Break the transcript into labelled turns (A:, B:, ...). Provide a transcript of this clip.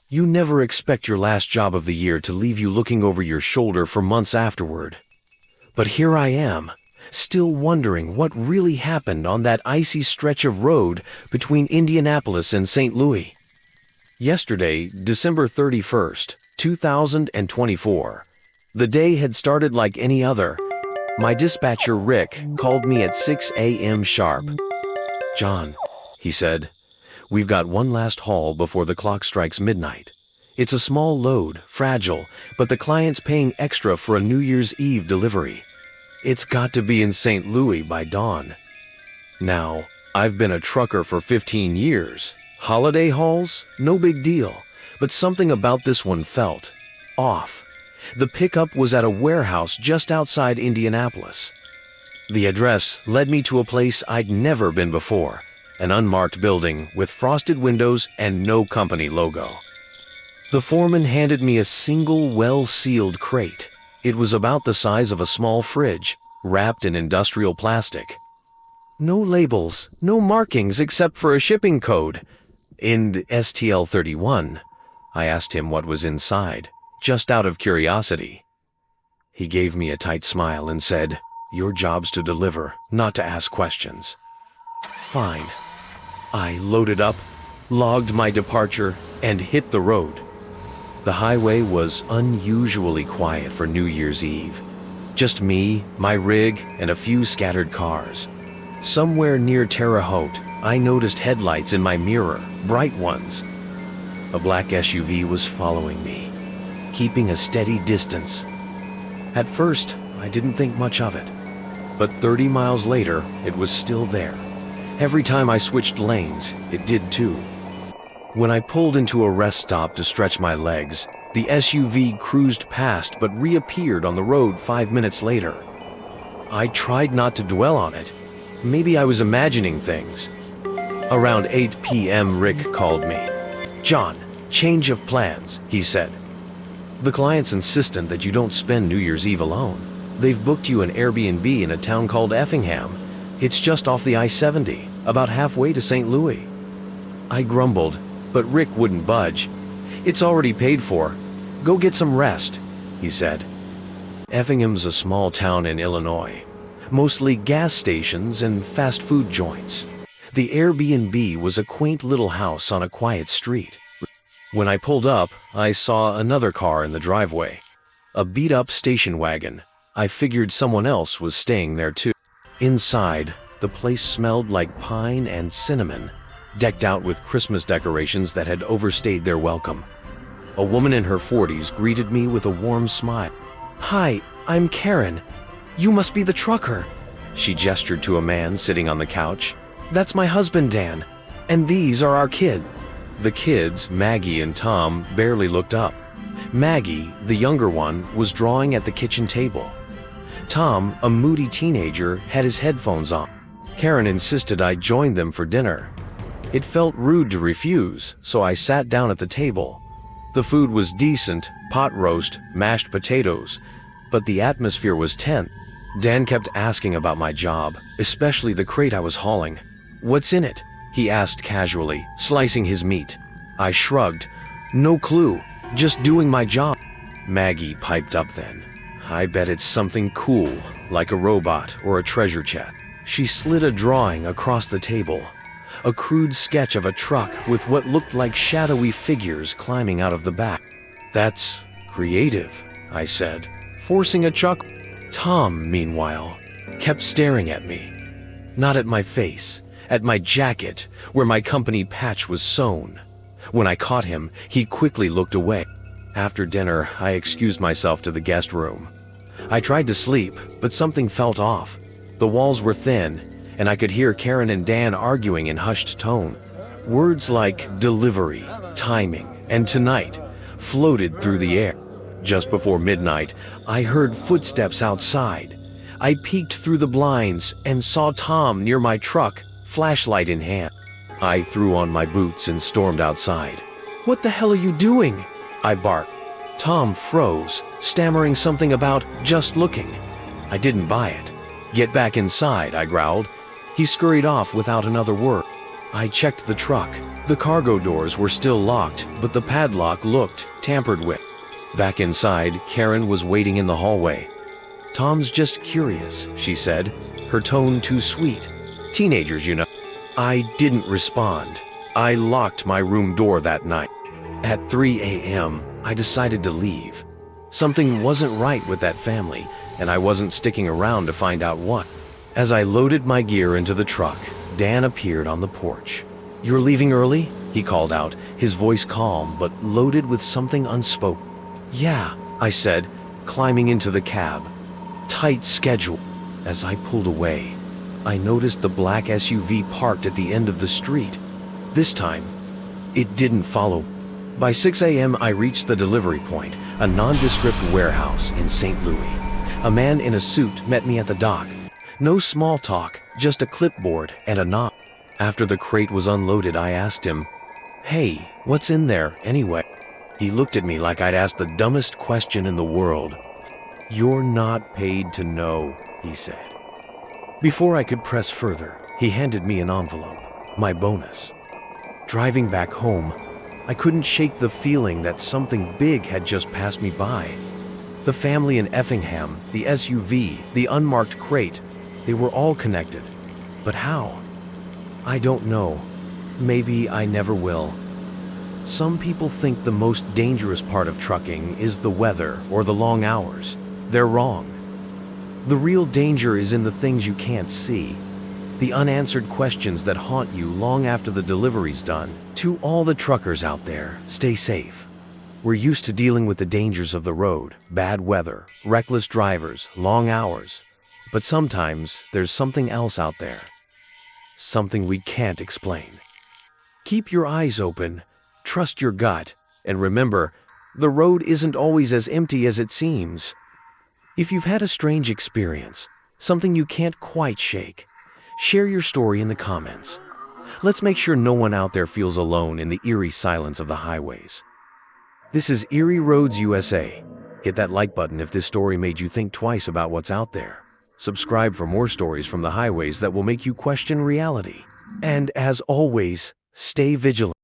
A: You never expect your last job of the year to leave you looking over your shoulder for months afterward. But here I am, still wondering what really happened on that icy stretch of road between Indianapolis and Saint Louis. Yesterday, December 31st, 2024. The day had started like any other. My dispatcher, Rick, called me at 6 a.m. sharp. "John," he said, "we've got one last haul before the clock strikes midnight. It's a small load, fragile, but the client's paying extra for a New Year's Eve delivery. It's got to be in St. Louis by dawn." Now, I've been a trucker for 15 years. Holiday hauls? No big deal. But something about this one felt off. The pickup was at a warehouse just outside Indianapolis. The address led me to a place I'd never been before, an unmarked building with frosted windows and no company logo. The foreman handed me a single well-sealed crate. It was about the size of a small fridge, wrapped in industrial plastic. No labels, no markings except for a shipping code. In STL 31, I asked him what was inside, just out of curiosity. He gave me a tight smile and said, "Your job's to deliver, not to ask questions." Fine. I loaded up, logged my departure, and hit the road. The highway was unusually quiet for New Year's Eve. Just me, my rig, and a few scattered cars. Somewhere near Terre Haute, I noticed headlights in my mirror, bright ones. A black SUV was following me, keeping a steady distance. At first, I didn't think much of it. But 30 miles later, it was still there. Every time I switched lanes, it did too. When I pulled into a rest stop to stretch my legs, the SUV cruised past but reappeared on the road 5 minutes later. I tried not to dwell on it. Maybe I was imagining things. Around 8 p.m., Rick called me. "John, change of plans," he said. "The client's insistent that you don't spend New Year's Eve alone. They've booked you an Airbnb in a town called Effingham. It's just off the I-70, about halfway to St. Louis." I grumbled, but Rick wouldn't budge. "It's already paid for. Go get some rest," he said. Effingham's a small town in Illinois. Mostly gas stations and fast food joints. The Airbnb was a quaint little house on a quiet street. When I pulled up, I saw another car in the driveway. A beat-up station wagon. I figured someone else was staying there too. Inside, the place smelled like pine and cinnamon, decked out with Christmas decorations that had overstayed their welcome. A woman in her 40s greeted me with a warm smile. "Hi, I'm Karen. You must be the trucker." She gestured to a man sitting on the couch. "That's my husband, Dan, and these are our kids." The kids, Maggie and Tom, barely looked up. Maggie, the younger one, was drawing at the kitchen table. Tom, a moody teenager, had his headphones on. Karen insisted I join them for dinner. It felt rude to refuse, so I sat down at the table. The food was decent, pot roast, mashed potatoes, but the atmosphere was tense. Dan kept asking about my job, especially the crate I was hauling. "What's in it?" he asked casually, slicing his meat. I shrugged. "No clue, just doing my job." Maggie piped up then. "I bet it's something cool, like a robot or a treasure chest." She slid a drawing across the table, a crude sketch of a truck with what looked like shadowy figures climbing out of the back. "That's creative," I said, forcing a chuckle. Tom, meanwhile, kept staring at me. Not at my face, at my jacket, where my company patch was sewn. When I caught him, he quickly looked away. After dinner, I excused myself to the guest room. I tried to sleep, but something felt off. The walls were thin, and I could hear Karen and Dan arguing in hushed tone. Words like delivery, timing, and tonight floated through the air. Just before midnight, I heard footsteps outside. I peeked through the blinds and saw Tom near my truck, flashlight in hand. I threw on my boots and stormed outside. "What the hell are you doing?" I barked. Tom froze, stammering something about just looking. I didn't buy it. "Get back inside," I growled. He scurried off without another word. I checked the truck. The cargo doors were still locked, but the padlock looked tampered with. Back inside, Karen was waiting in the hallway. "Tom's just curious," she said, her tone too sweet. "Teenagers, you know." I didn't respond. I locked my room door that night. At 3 a.m., I decided to leave. Something wasn't right with that family, and I wasn't sticking around to find out what. As I loaded my gear into the truck, Dan appeared on the porch. "You're leaving early?" he called out, his voice calm but loaded with something unspoken. "Yeah," I said, climbing into the cab. "Tight schedule." As I pulled away, I noticed the black SUV parked at the end of the street. This time, it didn't follow. By 6 a.m., I reached the delivery point, a nondescript warehouse in Saint Louis. A man in a suit met me at the dock. No small talk, just a clipboard and a nod. After the crate was unloaded, I asked him, "Hey, what's in there anyway?" He looked at me like I'd asked the dumbest question in the world. "You're not paid to know," he said. Before I could press further, he handed me an envelope, my bonus. Driving back home, I couldn't shake the feeling that something big had just passed me by. The family in Effingham, the SUV, the unmarked crate, they were all connected. But how? I don't know. Maybe I never will. Some people think the most dangerous part of trucking is the weather or the long hours. They're wrong. The real danger is in the things you can't see, the unanswered questions that haunt you long after the delivery's done. To all the truckers out there, stay safe. We're used to dealing with the dangers of the road, bad weather, reckless drivers, long hours. But sometimes there's something else out there. Something we can't explain. Keep your eyes open, trust your gut, and remember, the road isn't always as empty as it seems. If you've had a strange experience, something you can't quite shake, share your story in the comments. Let's make sure no one out there feels alone in the eerie silence of the highways. This is Eerie Roads USA. Hit that like button if this story made you think twice about what's out there. Subscribe for more stories from the highways that will make you question reality. And as always, stay vigilant.